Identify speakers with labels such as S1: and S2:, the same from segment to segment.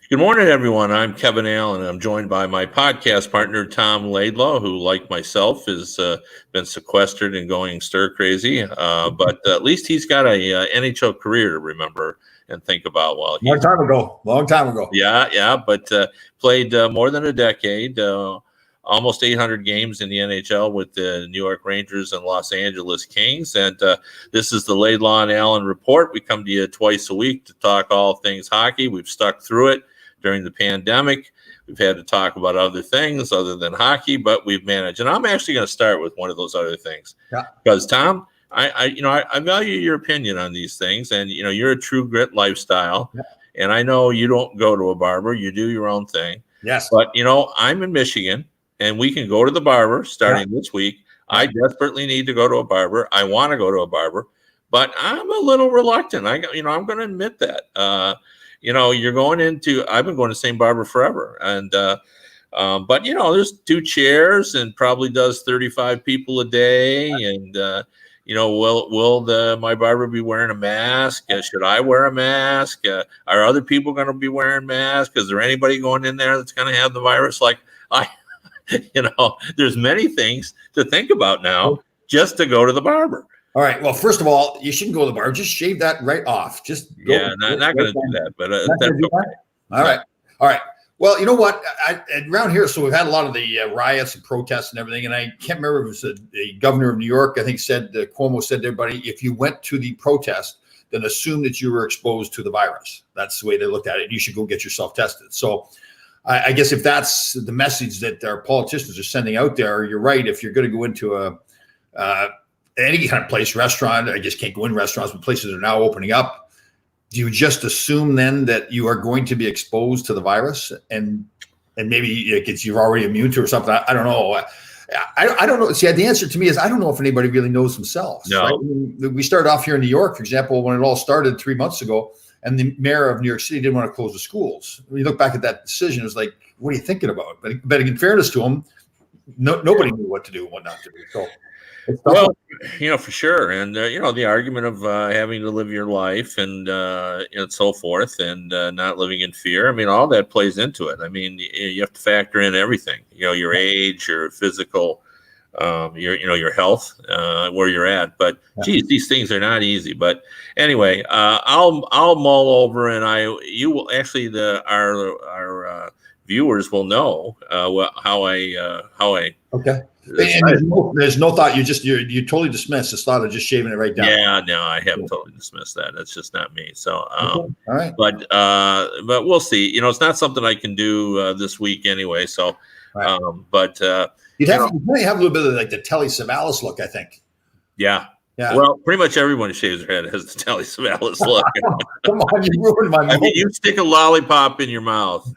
S1: Good morning, everyone. I'm Kevin Allen, and I'm joined by my podcast partner, Tom Laidlaw, who, like myself, has been sequestered and going stir crazy. But at least he's got a NHL career to remember and think about while he's.
S2: Long time ago.
S1: Yeah, but played more than a decade, almost 800 games in the NHL with the New York Rangers and Los Angeles Kings. And this is the Laidlaw and Allen Report. We come to you twice a week to talk all things hockey. We've stuck through it during the pandemic. We've had to talk about other things other than hockey, but we've managed. And I'm actually going to start with one of those other things.
S2: Yeah.
S1: Because Tom, I value your opinion on these things, and you're a true grit lifestyle.
S2: Yeah.
S1: And I know you don't go to a barber, you do your own thing.
S2: Yes.
S1: But I'm in Michigan, and we can go to the barber starting this week.
S2: Yeah.
S1: I desperately need to go to a barber. I want to go to a barber, but I'm a little reluctant. I'm going to admit that. You're going I've been going to the same barber forever. And, but there's 2 chairs and probably does 35 people a day. And, will my barber be wearing a mask? Should I wear a mask? Are other people going to be wearing masks? Is there anybody going in there that's going to have the virus? There's many things to think about now just to go to the barber.
S2: All right. Well, first of all, you shouldn't go to the barber. Just shave that right off.
S1: Not going to do that, but that's okay.
S2: All right. Well, you know what? Around here, so we've had a lot of the riots and protests and everything, and I can't remember if it was the governor of New York, I think Cuomo said to everybody, if you went to the protest, then assume that you were exposed to the virus. That's the way they looked at it. You should go get yourself tested. So I guess if that's the message that our politicians are sending out there, you're right. If you're going to go into any kind of place, restaurant, I just can't go in restaurants, but places are now opening up. Do you just assume then that you are going to be exposed to the virus and maybe you're already immune to or something? I don't know. I don't know. See, the answer to me is I don't know if anybody really knows themselves.
S1: No.
S2: Right? I mean, we started off here in New York, for example, when it all started 3 months ago, and the mayor of New York City didn't want to close the schools. When you look back at that decision, it was like, what are you thinking about? But in fairness to him, nobody knew what to do and what not to do. So.
S1: Well, for sure. And, the argument of having to live your life and so forth and not living in fear. I mean, all that plays into it. I mean, you have to factor in everything, your age, your physical, your health, where you're at. But geez, these things are not easy. But anyway, I'll mull over and you will actually, our viewers will know how I.
S2: Okay. And there's no thought. You totally dismiss this thought of just shaving it right down.
S1: Yeah, no, I have totally dismissed that. That's just not me. So,
S2: all right.
S1: But we'll see. It's not something I can do this week anyway. So,
S2: right.
S1: But
S2: you'd have a little bit of like the Telly Savalas look, I think.
S1: Yeah.
S2: Yeah.
S1: Well, pretty much everyone who shaves their head has the Telly Savalas look.
S2: Come on, you ruined my moment.
S1: I mean, you stick a lollipop in your mouth.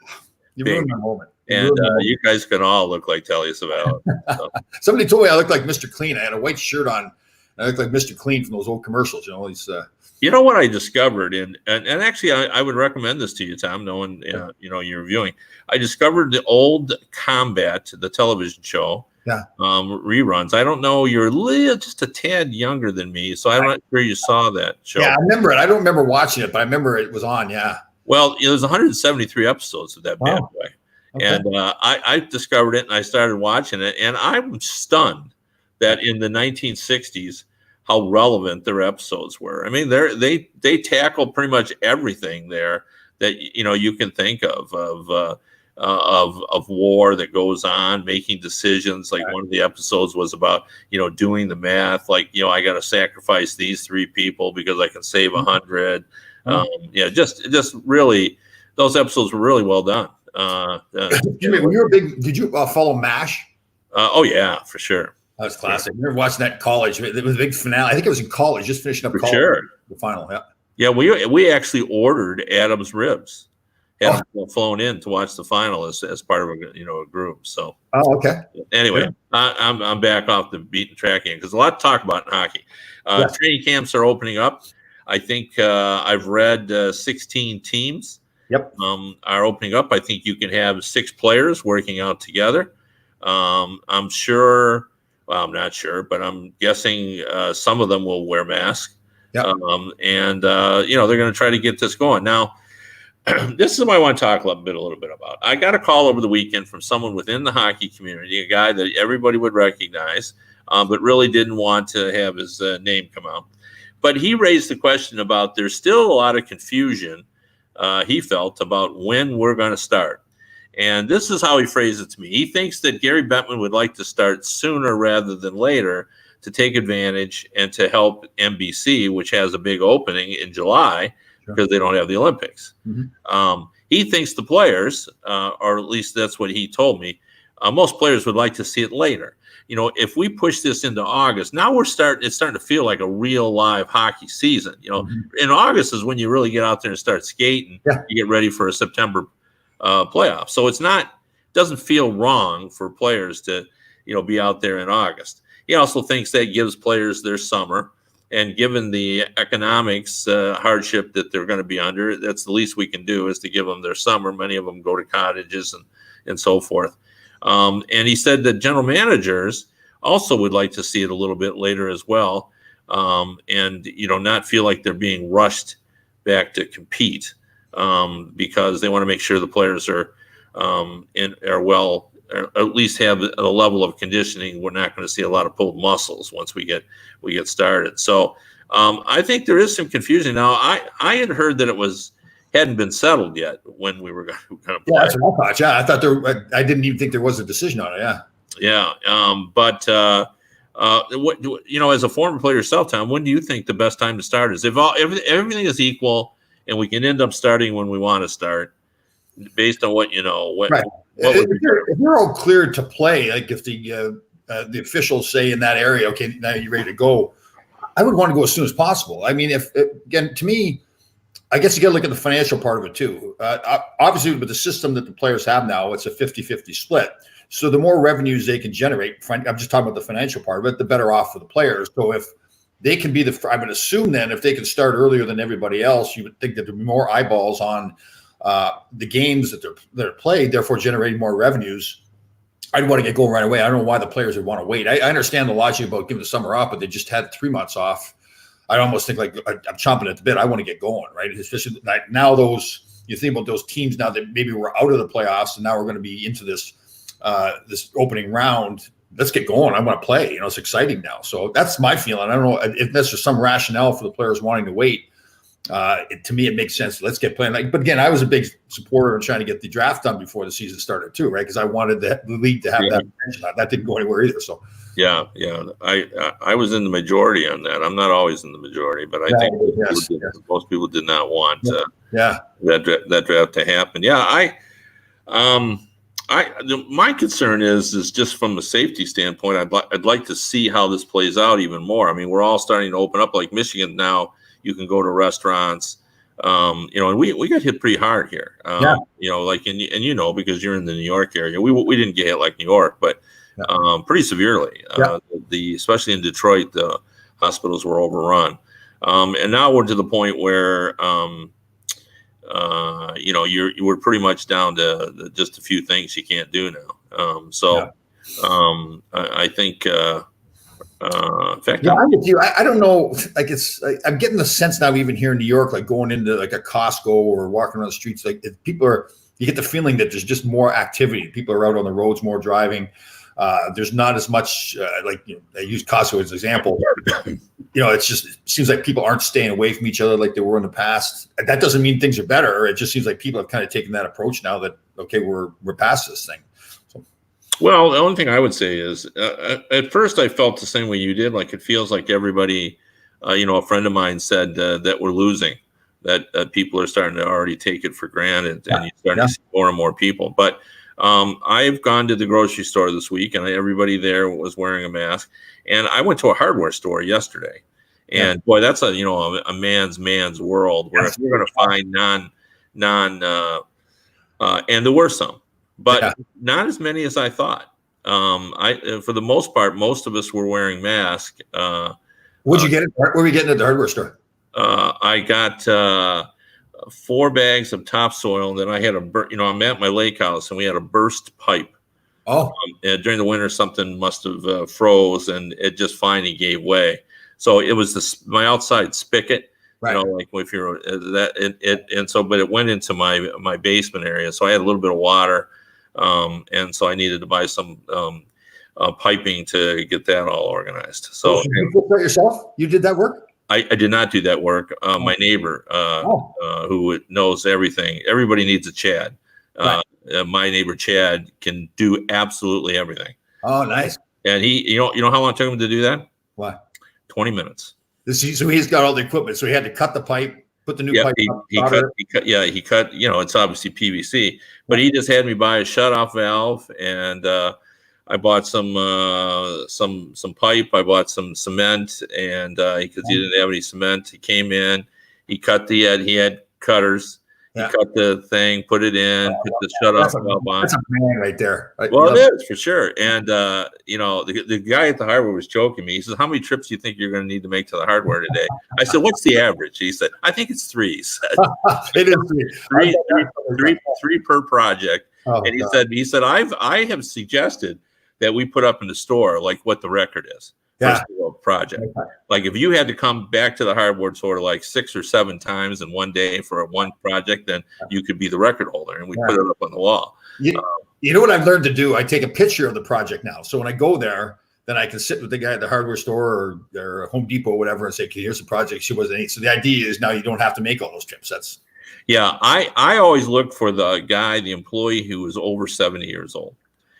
S2: You ruined my moment.
S1: And you guys can all look like Telly Savalas. So.
S2: Somebody told me I looked like Mr. Clean. I had a white shirt on. I looked like Mr. Clean from those old commercials.
S1: You know what I discovered, and actually I would recommend this to you, Tom, knowing you're reviewing. I discovered the old Combat, the television show.
S2: Yeah.
S1: Reruns. I don't know. You're just a tad younger than me, so I'm not sure you saw that show.
S2: Yeah, I remember it. I don't remember watching it, but I remember it was on. Yeah.
S1: Well, there's 173 episodes of that bad boy. Okay. And I discovered it and I started watching it, and I'm stunned that in the 1960s how relevant their episodes were. I mean, they tackle pretty much everything there that you can think of war that goes on, making decisions. Like one of the episodes was about doing the math. Like I got to sacrifice these 3 people because I can save 100. Just really, those episodes were really well done.
S2: When you were big, did you follow MASH?
S1: Oh yeah, for sure.
S2: That was classic. I remember watching that in college. It was a big finale. I think it was in college, just finishing up college.
S1: Sure.
S2: The final. Yeah.
S1: Yeah, we actually ordered Adam's ribs. Had flown in to watch the final as part of a group. So.
S2: Oh, okay.
S1: Anyway, yeah. I'm back off the beaten track again because a lot to talk about in hockey. Training camps are opening up. I think I've read 16 teams.
S2: Yep.
S1: Are opening up. I think you can have 6 players working out together. I'm sure. Well, I'm not sure, but I'm guessing some of them will wear masks.
S2: Yep.
S1: And they're going to try to get this going. Now, this is what I want to talk a little bit about. I got a call over the weekend from someone within the hockey community, a guy that everybody would recognize, but really didn't want to have his name come out. But he raised the question about there's still a lot of confusion, he felt, about when we're going to start. And this is how he phrased it to me. He thinks that Gary Bettman would like to start sooner rather than later to take advantage and to help NBC, which has a big opening in July, because they don't have the Olympics. He thinks the players, or at least that's what he told me, most players would like to see it later. You know, if we push this into August, now it's starting to feel like a real live hockey season. You know, in August is when you really get out there and start skating. You get ready for a September playoff. So doesn't feel wrong for players to, be out there in August. He also thinks that gives players their summer. And given the economics hardship that they're going to be under, that's the least we can do is to give them their summer. Many of them go to cottages and so forth. And he said that general managers also would like to see it a little bit later as well, and not feel like they're being rushed back to compete, because they want to make sure the players are well, or at least have a level of conditioning. We're not going to see a lot of pulled muscles once we get started. So I think there is some confusion now. I had heard that it hadn't been settled yet when we were going to play.
S2: Yeah, that's what I thought. Yeah, I thought I didn't even think there was a decision on it. Yeah.
S1: Yeah. But as a former player yourself, Tom, when do you think the best time to start is? If everything is equal and we can end up starting when we want to start, based on what
S2: right. If you're all cleared to play, like if the officials say in that area, okay, now you're ready to go, I would want to go as soon as possible. I mean, again, to me, I guess you got to look at the financial part of it too. Obviously, with the system that the players have now, it's a 50-50 split. So the more revenues they can generate, I'm just talking about the financial part of it, the better off for the players. So if they can be I would assume then if they can start earlier than everybody else, you would think that there'd be more eyeballs on the games that they're played, therefore generating more revenues. I'd want to get going right away. I don't know why the players would want to wait. I understand the logic about giving the summer off, but they just had 3 months off. I almost think like I'm chomping at the bit. I want to get going, right? Especially like now you think about those teams now that maybe we're out of the playoffs and now we're going to be into this opening round. Let's get going. I want to play. It's exciting now. So that's my feeling. I don't know if that's just some rationale for the players wanting to wait. To me, it makes sense. Let's get playing. But again, I was a big supporter in trying to get the draft done before the season started too, right? Because I wanted the league to have that attention. That didn't go anywhere either. So
S1: yeah. I was in the majority on that. I'm not always in the majority, but I think most people did not want that draft to happen. Yeah, my concern is just from a safety standpoint. I'd like to see how this plays out even more. I mean, we're all starting to open up. Like Michigan now, you can go to restaurants, and we got hit pretty hard here. Like because you're in the New York area, we didn't get hit like New York, but pretty severely. Especially in Detroit, the hospitals were overrun, and now we're to the point where we're pretty much down to just a few things you can't do now. I think. In fact,
S2: I'm with you. I don't know. Like I'm getting the sense now, even here in New York, like going into like a Costco or walking around the streets, like you get the feeling that there's just more activity. People are out on the roads, more driving. There's not as much I use Costco as an example. It seems like people aren't staying away from each other like they were in the past. That doesn't mean things are better. It just seems like people have kind of taken that approach now that, okay, we're past this thing.
S1: Well, the only thing I would say is at first I felt the same way you did. Like it feels like everybody, a friend of mine said that we're losing, that people are starting to already take it for granted, and you're starting to see more and more people. But I've gone to the grocery store this week, and everybody there was wearing a mask. And I went to a hardware store yesterday, and boy, that's a man's world where if you're going to find and there were some. But not as many as I thought. For the most part, most of us were wearing masks.
S2: What'd you get? Where were you getting at the hardware store?
S1: I got 4 bags of topsoil, and then I had I'm at my lake house, and we had a burst pipe.
S2: Oh.
S1: During the winter, something must have froze, and it just finally gave way. So it was my outside spigot
S2: Right.
S1: You know, like if you're and so, but it went into my basement area, so I had a little bit of water, and so I needed to buy some piping to get that all organized. So
S2: you did that yourself? You did that work?
S1: I did not do that work. My neighbor, who knows everything, everybody needs a Chad. My neighbor Chad can do absolutely everything.
S2: Oh, nice.
S1: And he, you know how long it took him to do that?
S2: What?
S1: 20 minutes.
S2: So he's got all the equipment. So he had to cut the pipe, put the new pipe.
S1: He cut. You know, it's obviously PVC, but he just had me buy a shut-off valve, and I bought some pipe. I bought some cement, and because he didn't have any cement, he came in. He cut he had cutters. He cut the thing, put it in, put the shut-off valve on.
S2: That's a man right there.
S1: Well, it is for sure. And you know, the guy at the hardware was joking me. He says, "How many trips do you think you're going to need to make to the hardware today?" I said, "What's the average?" He said, "I think it's 3." He said,
S2: it is
S1: three per project. And he said, I have suggested that we put up in the store like what the record is. First project. Like if you had to come back to the hardware store like 6 or 7 times in one day for one project, then you could be the record holder, and we put it up on the wall.
S2: You know what I've learned to do? I take a picture of the project now. So when I go there, then I can sit with the guy at the hardware store or Home Depot or whatever and say, okay, here's the project. She wasn't. So the idea is now you don't have to make all those trips.
S1: I always look for the guy, the employee who is over 70 years old.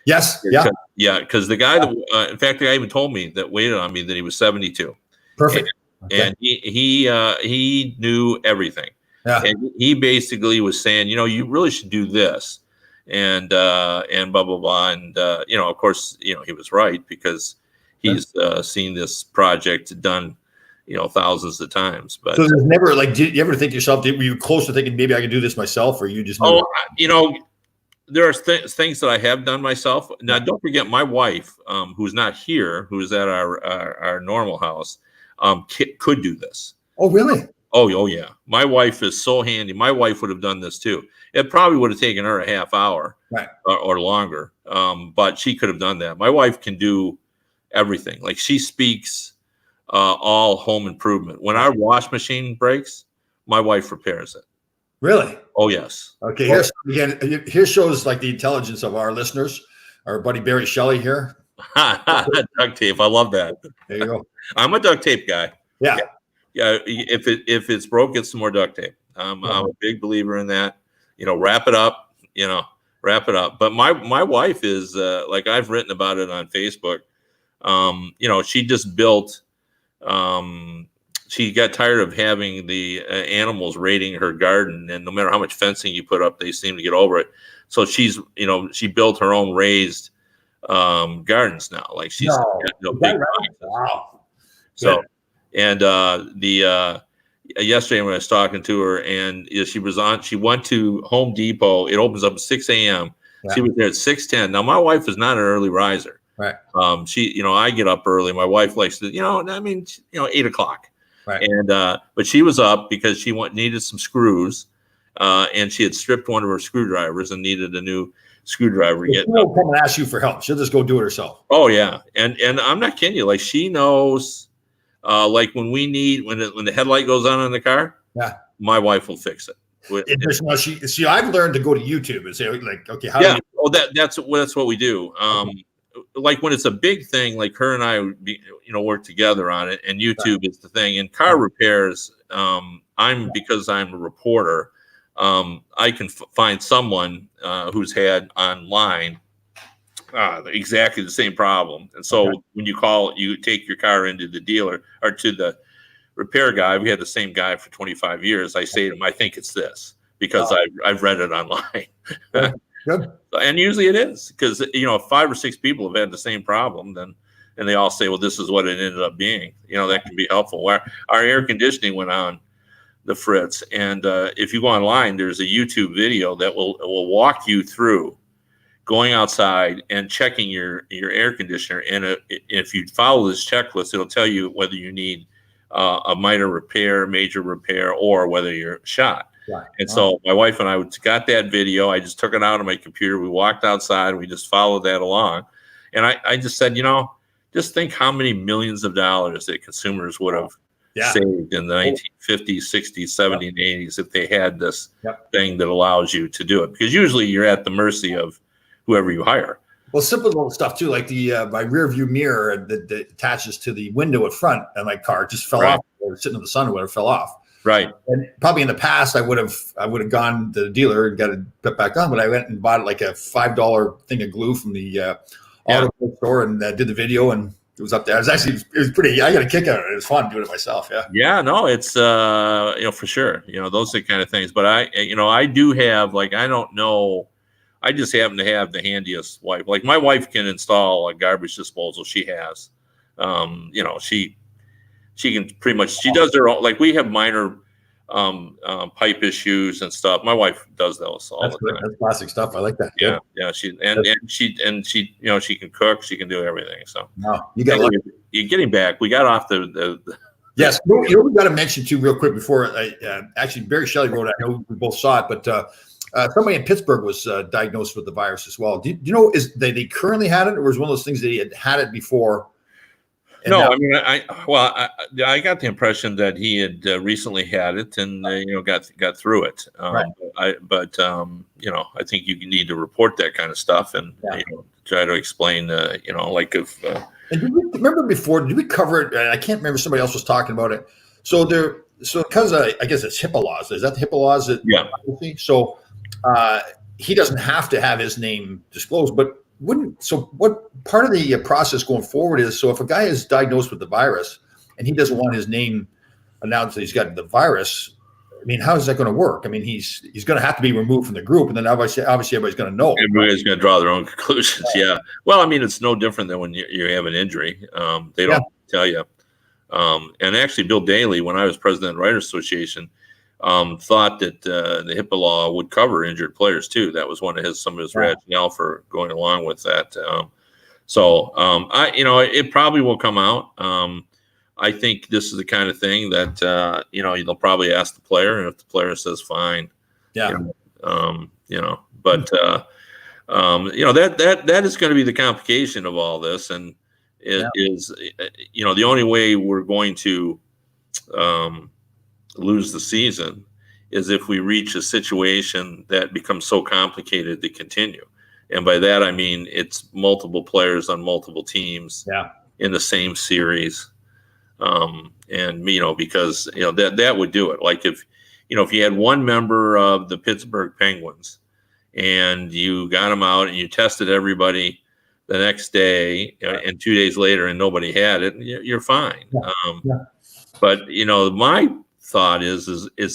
S2: Yes.
S1: Because the guy that, in fact, the guy even told me that waited on me that he was 72.
S2: Perfect.
S1: And he knew everything. Yeah. And he basically was saying, you know, you really should do this, and blah blah blah, and you know, of course, you know, he was right because he's seen this project done, you know, thousands of times. But
S2: so there's never like, did you ever think to yourself, were you close to thinking maybe I could do this myself, or you just
S1: you know. There are things that I have done myself. Now, don't forget, my wife, who's not here, who's at our normal house, could do this.
S2: Oh, really?
S1: Oh, yeah. My wife is so handy. My wife would have done this too. It probably would have taken her a half hour, or longer, but she could have done that. My wife can do everything. Like she speaks all home improvement. When our wash machine breaks, my wife repairs it.
S2: Really?
S1: Oh, yes.
S2: Okay. Here shows like the intelligence of our listeners. Our buddy Barry Shelley here.
S1: Duct tape. I love that.
S2: There you go.
S1: I'm a duct tape guy.
S2: Yeah.
S1: If it's broke, get some more duct tape. I'm a big believer in that. You know, wrap it up. But my wife is like, I've written about it on Facebook. You know, she just built. She got tired of having the animals raiding her garden, and no matter how much fencing you put up, they seem to get over it. So she built her own raised gardens now. Like she's got big.
S2: Wow.
S1: So, and yesterday when I was talking to her, and she went to Home Depot. It opens up at 6 a.m. Yeah. She was there at 6:10. Now my wife is not an early riser.
S2: Right.
S1: I get up early. My wife likes to, 8 o'clock.
S2: Right.
S1: And but she was up because she needed some screws, and she had stripped one of her screwdrivers and needed a new screwdriver.
S2: She won't come and ask you for help. She'll just go do it herself.
S1: Oh yeah, and I'm not kidding you. Like she knows, like when the headlight goes on the car, my wife will fix it.
S2: I've learned to go to YouTube and say like, okay, how?
S1: Yeah. That's what we do. Like when it's a big thing, like her and I, work together on it, and YouTube is the thing. And car repairs, because I'm a reporter, I can find someone who's had online exactly the same problem. And so when you take your car into the dealer or to the repair guy, we had the same guy for 25 years. I say to him, I think it's this because I've read it online.
S2: Good.
S1: And usually it is because, if 5 or 6 people have had the same problem, and they all say, well, this is what it ended up being, that can be helpful. Our air conditioning went on the fritz. And if you go online, there's a YouTube video that will walk you through going outside and checking your air conditioner. And if you follow this checklist, it'll tell you whether you need a minor repair, major repair, or whether you're shot. Right. And so my wife and I got that video. I just took it out of my computer. We walked outside. We just followed that along. And I just said, just think how many millions of dollars that consumers would have
S2: Yeah.
S1: saved in the 1950s, 60s, 70s, and 80s if they had this
S2: Yep.
S1: thing that allows you to do it. Because usually you're at the mercy of whoever you hire.
S2: Well, simple little stuff too, like the my rear view mirror that attaches to the window at front of my car just fell
S1: Right.
S2: off. Or sitting in the sun or whatever, fell off.
S1: Right.
S2: And probably in the past, I would have gone to the dealer and got it put back on, but I went and bought like a $5 thing of glue from the auto store and did the video, and it was up there. It was pretty. I got a kick out of it. It was fun doing it myself. Yeah.
S1: Yeah. No, it's for sure. Those are the kind of things. But I do have, like, I don't know. I just happen to have the handiest wife. Like, my wife can install a garbage disposal. She has. She can pretty much. She does her own. Like, we have minor pipe issues and stuff. My wife does those all the time.
S2: That's classic stuff. I like that.
S1: Yeah. She can cook. She can do everything. So
S2: no, you got.
S1: You're getting back. We got off the
S2: Yes, we got to mention too, real quick before actually Barry Shelley wrote it. I know we both saw it, but somebody in Pittsburgh was diagnosed with the virus as well. Do you know they currently had it, or was it one of those things that he had it before?
S1: No, I mean, I got the impression that he had recently had it and got through it.
S2: Right.
S1: I think you need to report that kind of stuff and try to explain. Like if.
S2: And did we remember before? Did we cover it? I can't remember. Somebody else was talking about it. So because I guess it's HIPAA laws. Is that the HIPAA laws? That, So he doesn't have to have his name disclosed, but what part of the process going forward is, so if a guy is diagnosed with the virus and he doesn't want his name announced that he's got the virus, I mean, how is that going to work? I mean, he's going to have to be removed from the group, and then obviously everybody's going to know.
S1: Everybody's going to draw their own conclusions. Yeah. Well, I mean, it's no different than when you have an injury. They don't tell you. And actually, Bill Daley, when I was president of the Writers Association, thought that the HIPAA law would cover injured players too. That was some of his rationale for going along with that. It probably will come out. I think this is the kind of thing that they'll probably ask the player, and if the player says fine, that is going to be the complication of all this, and is the only way we're going to lose the season is if we reach a situation that becomes so complicated to continue. And by that, I mean, it's multiple players on multiple teams in the same series. Because that would do it. Like if you had one member of the Pittsburgh Penguins and you got them out and you tested everybody the next day and 2 days later and nobody had it, you're fine. But my thought is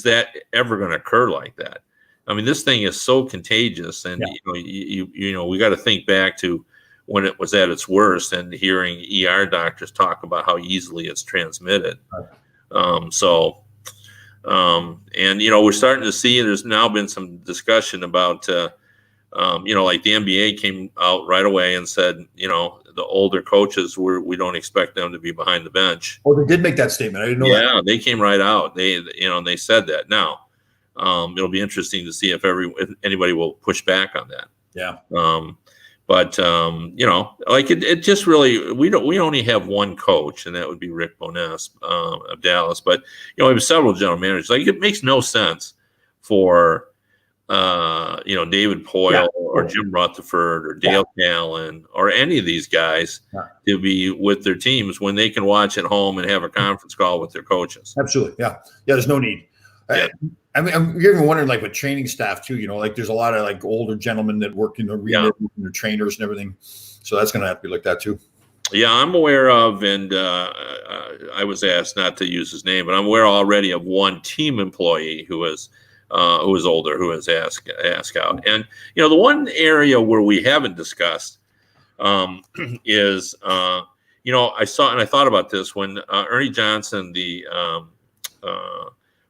S1: that ever going to occur like that? I mean, this thing is so contagious, and we got to think back to when it was at its worst and hearing ER doctors talk about how easily it's transmitted. We're starting to see, there's now been some discussion about, like the NBA came out right away and said, the older coaches, we don't expect them to be behind the bench.
S2: Oh, they did make that statement. I didn't know that.
S1: Yeah, they came right out. They said that. Now, it'll be interesting to see if anybody will push back on that. Yeah. It just really, we only have one coach, and that would be Rick Bowness of Dallas. But we have several general managers. Like, it makes no sense for David Poyle or Jim Rutherford or Dale Callen or any of these guys to be with their teams when they can watch at home and have a conference call with their coaches.
S2: Absolutely. Yeah. There's no need. I mean, you're even wondering, like, with training staff too, like there's a lot of like older gentlemen that work in the arena, and the trainers and everything. So that's going to have to be looked at too.
S1: Yeah, I'm aware of, and I was asked not to use his name, but I'm aware already of one team employee who is older, who has asked out. And the one area where we haven't discussed is I saw, and I thought about this when Ernie Johnson, the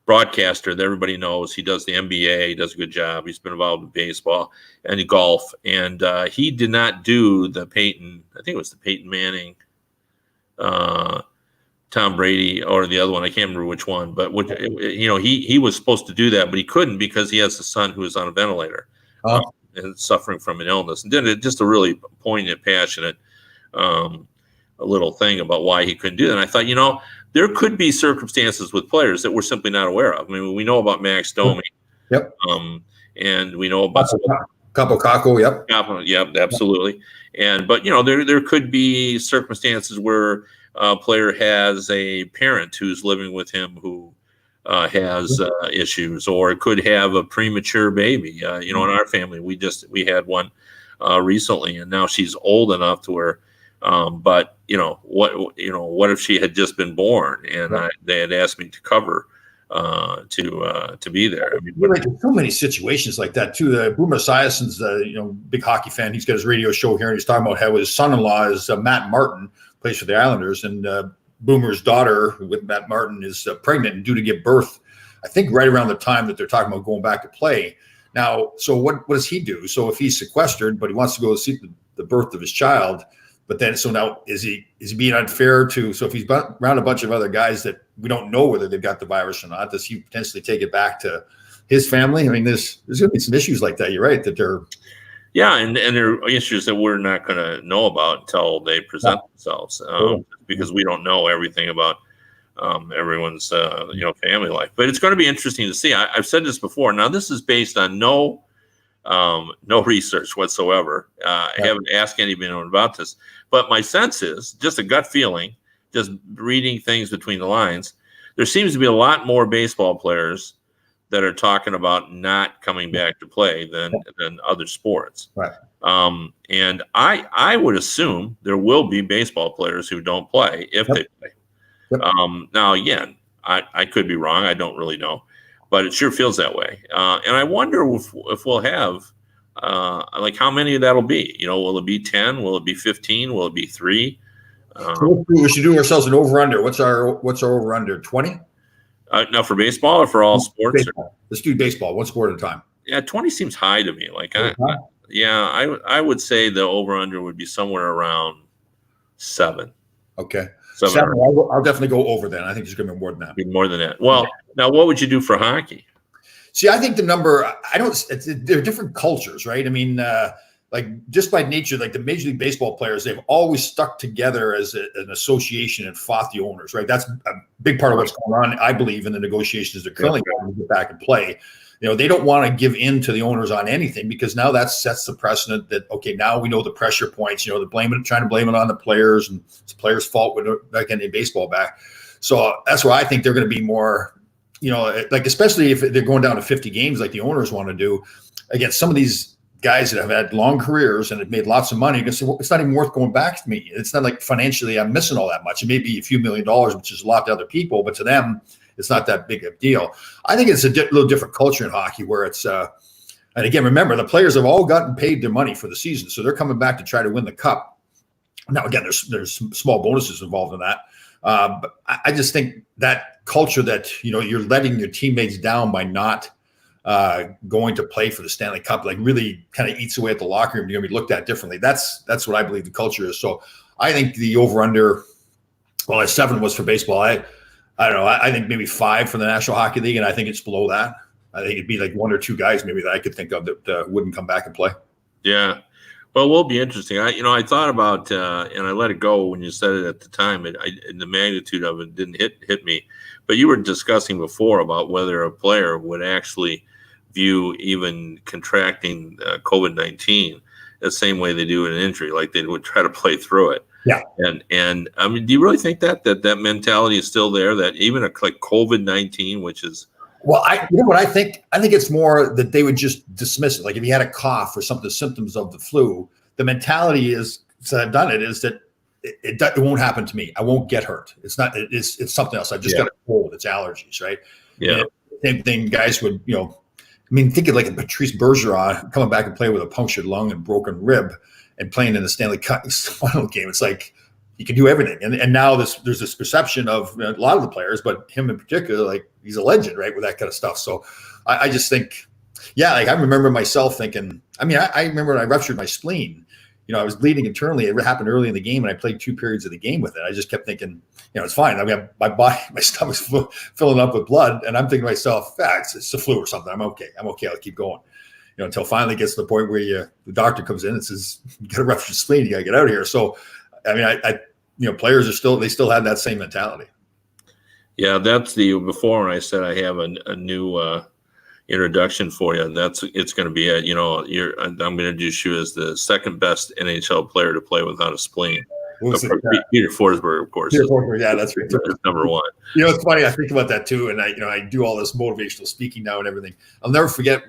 S1: broadcaster that everybody knows, he does the NBA, he does a good job. He's been involved in baseball and golf, and he did not do the Peyton. I think it was the Peyton Manning, Tom Brady, or the other one. I can't remember which one, but he was supposed to do that, but he couldn't because he has a son who is on a ventilator and suffering from an illness. And did it just a really poignant, passionate, a little thing about why he couldn't do that. And I thought, there could be circumstances with players that we're simply not aware of. I mean, we know about Max Domi.
S2: Yep.
S1: And we know about
S2: Capo Caco. Yep.
S1: Yep, absolutely. But there could be circumstances where a player has a parent who's living with him who has issues, or it could have a premature baby. In our family, we had one recently, and now she's old enough to where. But what if she had just been born, and they had asked me to cover to be there. I mean,
S2: there's so many situations like that too. Boomer Esiason's big hockey fan. He's got his radio show here, and he's talking about how his son-in-law is Matt Martin, plays for the Islanders, and Boomer's daughter with Matt Martin is pregnant and due to give birth, I think right around the time that they're talking about going back to play. Now, so what does he do? So if he's sequestered, but he wants to go see the birth of his child, but then so now is he being unfair to? So if he's around a bunch of other guys that we don't know whether they've got the virus or not, does he potentially take it back to his family? I mean, there's going to be some issues like that. You're right that they're.
S1: Yeah, and there are issues that we're not going to know about until they present themselves, because we don't know everything about everyone's family life. But it's going to be interesting to see. I've said this before. Now this is based on no research whatsoever. I haven't asked anyone about this, but my sense is just a gut feeling, just reading things between the lines. There seems to be a lot more baseball players that are talking about not coming back to play than other sports.
S2: Right.
S1: And I would assume there will be baseball players who don't play if they play.
S2: Yep.
S1: Now, again, I could be wrong. I don't really know. But it sure feels that way. And I wonder if we'll have, how many of that will be? Will it be 10? Will it be 15? Will it be 3?
S2: We should do ourselves an over-under. What's our over-under? 20?
S1: Now for baseball or for all sports?
S2: Baseball. Let's do baseball, one sport at a time.
S1: Yeah, 20 seems high to me. I would say the over-under would be somewhere around 7.
S2: Okay.
S1: 7.
S2: I'll definitely go over then. I think there's going to be more than that.
S1: Be more than that. Well, now what would you do for hockey?
S2: See, I think the number, they're different cultures, right? I mean, just by nature, like the Major League Baseball players, they've always stuck together as an association and fought the owners, right? That's a big part of what's going on, I believe, in the negotiations they're currently going to get back and play. They don't want to give in to the owners on anything, because now that sets the precedent that, okay, now we know the pressure points, they're trying to blame it on the players, and it's the players' fault when they're not getting baseball back. So that's why I think they're going to be more, especially if they're going down to 50 games like the owners want to do, against some of these guys that have had long careers and have made lots of money. Say, well, it's not even worth going back to me. It's not like financially I'm missing all that much. It may be a few $1 million, which is a lot to other people, but to them, it's not that big a deal. I think it's a little different culture in hockey where it's, and again, remember, the players have all gotten paid their money for the season, so they're coming back to try to win the cup. Now, again, there's some small bonuses involved in that. But I just think that culture that, you're letting your teammates down by not going to play for the Stanley Cup, really kind of eats away at the locker room. You're going to be looked at differently. That's what I believe the culture is. So I think the over-under, 7 was for baseball. I don't know. I think maybe 5 for the National Hockey League, and I think it's below that. I think it'd be like 1 or 2 guys maybe that I could think of that wouldn't come back and play.
S1: Yeah. Well, it will be interesting. I thought about, and I let it go when you said it at the time. The magnitude of it didn't hit me. But you were discussing before about whether a player would actually view even contracting COVID-19 the same way they do an injury, like they would try to play through it.
S2: Yeah.
S1: And I mean, do you really think that mentality is still there? That even like COVID-19, which is
S2: what I think? I think it's more that they would just dismiss it. Like if you had a cough or something, symptoms of the flu, the mentality is, so I've done it, is that it won't happen to me. I won't get hurt. It's not. It's something else. I just got a cold. It's allergies, right?
S1: Yeah.
S2: And same thing. Guys would, think of like a Patrice Bergeron coming back and playing with a punctured lung and broken rib, and playing in the Stanley Cup final game. It's like he can do everything. And now there's this perception of a lot of the players, but him in particular, like he's a legend, right, with that kind of stuff. So I just think, I remember myself thinking, I remember when I ruptured my spleen, I was bleeding internally. It happened early in the game, and I played 2 periods of the game with it. I just kept thinking, it's fine. My body, my stomach's filling up with blood, and I'm thinking to myself, it's the flu or something. I'm okay. I'll keep going. Until finally it gets to the point where the doctor comes in and says, you got a ruptured spleen, you got to get out of here. So, players they still have that same mentality.
S1: Yeah, that's the before when I said I have a new introduction for you. It's going to be I'm going to introduce you as the second best NHL player to play without a spleen.
S2: We'll
S1: Of
S2: see.
S1: course, Peter Forsberg, of course,
S2: Peter
S1: is
S2: Forsberg, yeah, that's right.
S1: number one.
S2: It's funny. I think about that too, and I do all this motivational speaking now and everything. I'll never forget.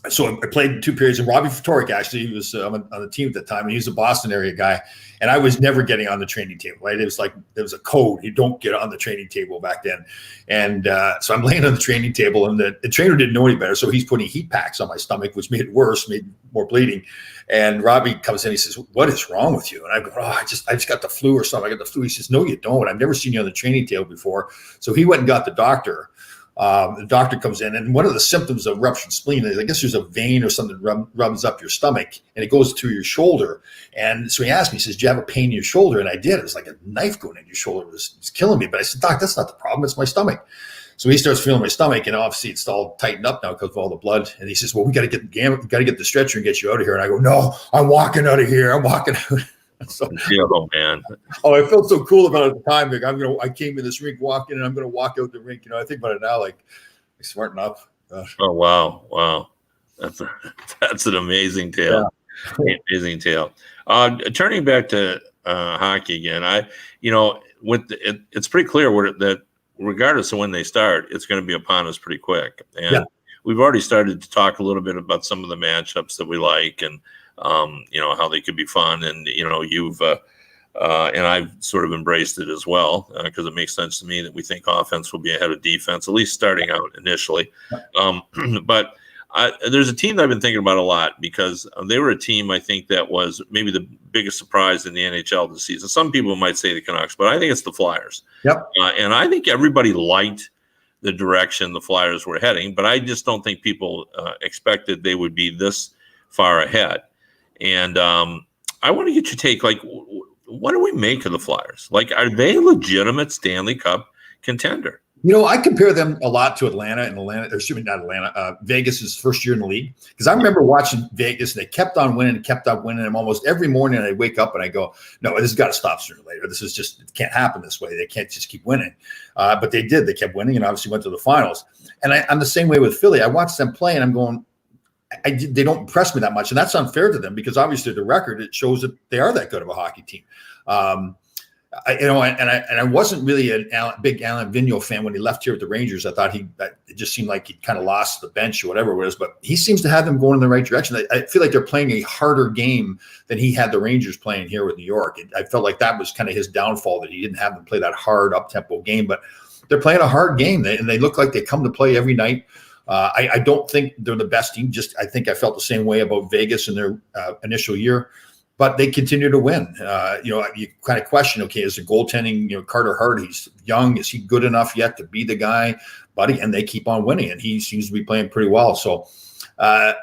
S2: So I played 2 periods, and Robbie Ftorek, actually, he was on the team at the time, and he was a Boston area guy, and I was never getting on the training table, right? It was like there was a code. You don't get on the training table back then. And so I'm laying on the training table, and the trainer didn't know any better, so he's putting heat packs on my stomach, which made it worse, made more bleeding. And Robbie comes in, he says, "What is wrong with you?" And I go, "Oh, I just got the flu or something. I got the flu." He says, "No, you don't. I've never seen you on the training table before." So he went and got the doctor. The doctor comes in, and one of the symptoms of ruptured spleen is, I guess, there's a vein or something rubs up your stomach, and it goes through your shoulder. And so he asked me, he says, "Do you have a pain in your shoulder?" And I did. It was like a knife going in your shoulder. It was killing me. But I said, "Doc, that's not the problem. It's my stomach." So he starts feeling my stomach, and obviously it's all tightened up now because of all the blood. And he says, "Well, we got to get the stretcher and get you out of here." And I go, "No, I'm walking out of here. I'm walking out." So,
S1: oh man!
S2: Oh, I felt so cool about it at the time. Like I came in this rink, walked in, and I'm going to walk out the rink. I think about it now, like smarten up. Gosh.
S1: Oh wow! That's an amazing tale. Yeah. Amazing tale. Turning back to hockey again, it's pretty clear that regardless of when they start, it's going to be upon us pretty quick. And we've already started to talk a little bit about some of the matchups that we like, and how they could be fun. And you've and I've sort of embraced it as well, because it makes sense to me that we think offense will be ahead of defense, at least starting out initially. But there's a team that I've been thinking about a lot, because they were a team I think that was maybe the biggest surprise in the NHL this season. Some people might say the Canucks, but I think it's the Flyers.
S2: Yep.
S1: And I think everybody liked the direction the Flyers were heading, but I just don't think people expected they would be this far ahead. And I want to get your take. Like, what do we make of the Flyers? Like, are they a legitimate Stanley Cup contender?
S2: I compare them a lot to Vegas's first year in the league, because I remember watching Vegas, and they kept on winning, and almost every morning I wake up and I go, "No, this has got to stop sooner or later. This is just, it can't happen this way. They can't just keep winning." But they did. They kept winning and obviously went to the finals. And I'm the same way with Philly. I watched them play and I'm going, they don't impress me that much, and that's unfair to them, because obviously the record, it shows that they are that good of a hockey team. I wasn't really a big Alan Vigneault fan when he left here with the Rangers. I thought it just seemed like he kind of lost the bench or whatever it was, but he seems to have them going in the right direction. I feel like they're playing a harder game than he had the Rangers playing here with New York. I felt like that was kind of his downfall, that he didn't have them play that hard up-tempo game, but they're playing a hard game, and they look like they come to play every night. I don't think they're the best team. I think I felt the same way about Vegas in their initial year, but they continue to win. You kind of question, okay, is the goaltending, Carter Hart, he's young. Is he good enough yet to be the guy? But again, they keep on winning, and he seems to be playing pretty well. So, they're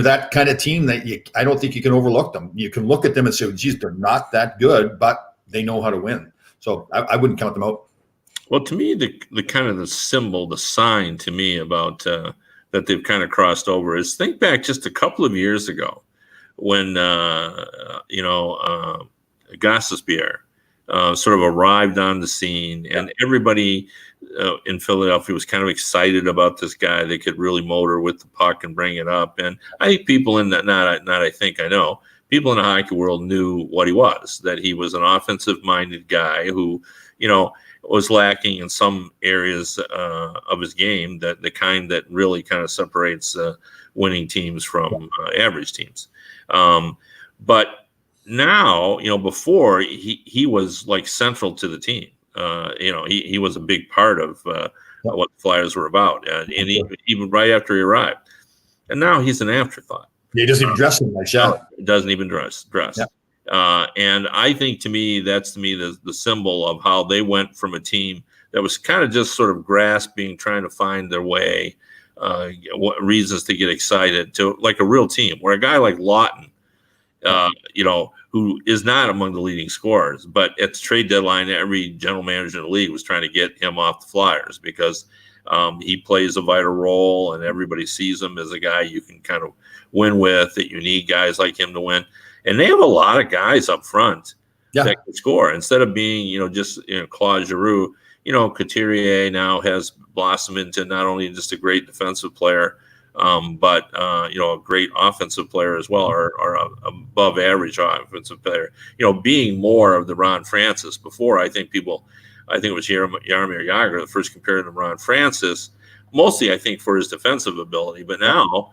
S2: that kind of team that I don't think you can overlook them. You can look at them and say, geez, they're not that good, but they know how to win. So I wouldn't count them out.
S1: Well, to me, the kind of the symbol, the sign to me about that they've kind of crossed over is, think back just a couple of years ago when Gostisbehere sort of arrived on the scene, and everybody in Philadelphia was kind of excited about this guy that could really motor with the puck and bring it up. And I think people in that, I know people in the hockey world knew what he was, that he was an offensive-minded guy who, was lacking in some areas of his game, that the kind that really kind of separates winning teams from average teams. But now, before he was like central to the team. He was a big part of what the Flyers were about, and even right after he arrived. And now he's an afterthought.
S2: He doesn't even dress him like that.
S1: Doesn't even dress. Yeah. And I think that's the symbol of how they went from a team that was kind of just sort of grasping, trying to find their way, what reasons to get excited, to like a real team, where a guy like Lawton, who is not among the leading scorers, but at the trade deadline, every general manager in the league was trying to get him off the Flyers, because he plays a vital role, and everybody sees him as a guy you can kind of win with, that you need guys like him to win. And they have a lot of guys up front that can score, instead of being, just Claude Giroux. Couturier now has blossomed into not only just a great defensive player, but a great offensive player as well, or above average offensive player. Being more of the Ron Francis. Before, I think it was Jaromir Jagr that first compared him to Ron Francis, mostly I think for his defensive ability. But now,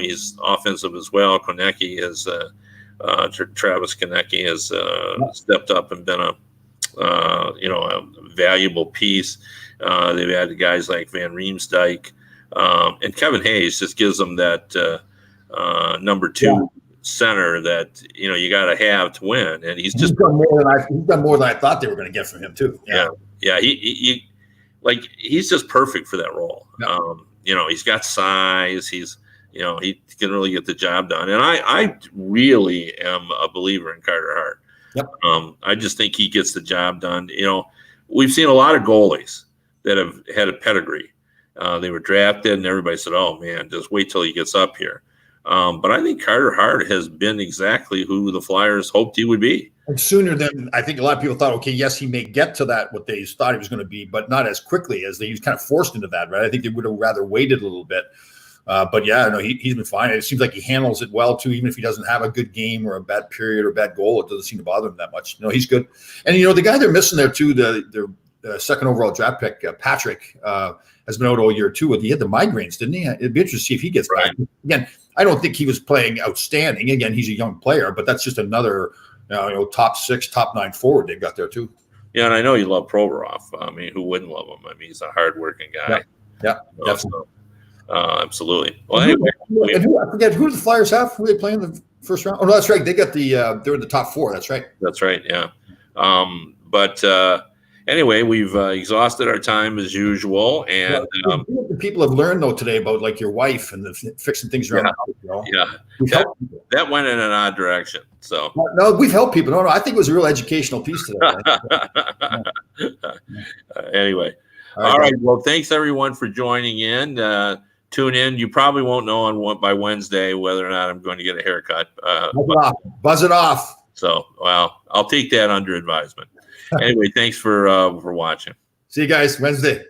S1: he's offensive as well. Konecny has Travis Konecny has stepped up and been a valuable piece. They've added guys like Van Riemsdyk. And Kevin Hayes just gives them that number 2 center that you got to have to win, and he's done
S2: more than I thought they were going to get from him too.
S1: Yeah. He's just perfect for that role. Yeah. He's got size. He can really get the job done, and I really am a believer in Carter Hart.
S2: Yep.
S1: I just think he gets the job done. We've seen a lot of goalies that have had a pedigree. They were drafted, and everybody said, "Oh man, just wait till he gets up here." But I think Carter Hart has been exactly who the Flyers hoped he would be.
S2: And sooner than I think a lot of people thought. Okay, yes, he may get to that what they thought he was going to be, but not as quickly as he was kind of forced into that. Right? I think they would have rather waited a little bit. But yeah, no, he's been fine. It seems like he handles it well too, even if he doesn't have a good game or a bad period or a bad goal. It doesn't seem to bother him that much. He's good. And the guy they're missing there too, the second overall draft pick, Patrick, has been out all year too. He had the migraines, didn't he? It'd be interesting to see if he gets back. Again, I don't think he was playing outstanding. Again, he's a young player, but that's just another top 6, top 9 forward they've got there too.
S1: Yeah, and I know you love Provorov. I mean, who wouldn't love him? I mean, he's a hardworking guy.
S2: Yeah, definitely.
S1: Absolutely. Well, anyway,
S2: I forget who the Flyers have. Who they play in the first round? Oh, no, that's right. They got they're in the top 4. That's right.
S1: That's right. Yeah. But anyway, we've exhausted our time as usual, and
S2: people have learned though today about like your wife and the fixing things around.
S1: That went in an odd direction. So
S2: no, we've helped people. No, I think it was a real educational piece today.
S1: Anyway, all right. Well, thanks everyone for joining in. Tune in. You probably won't know by Wednesday whether or not I'm going to get a haircut.
S2: Buzz it off.
S1: So, well, I'll take that under advisement. Anyway, thanks for watching.
S2: See you guys Wednesday.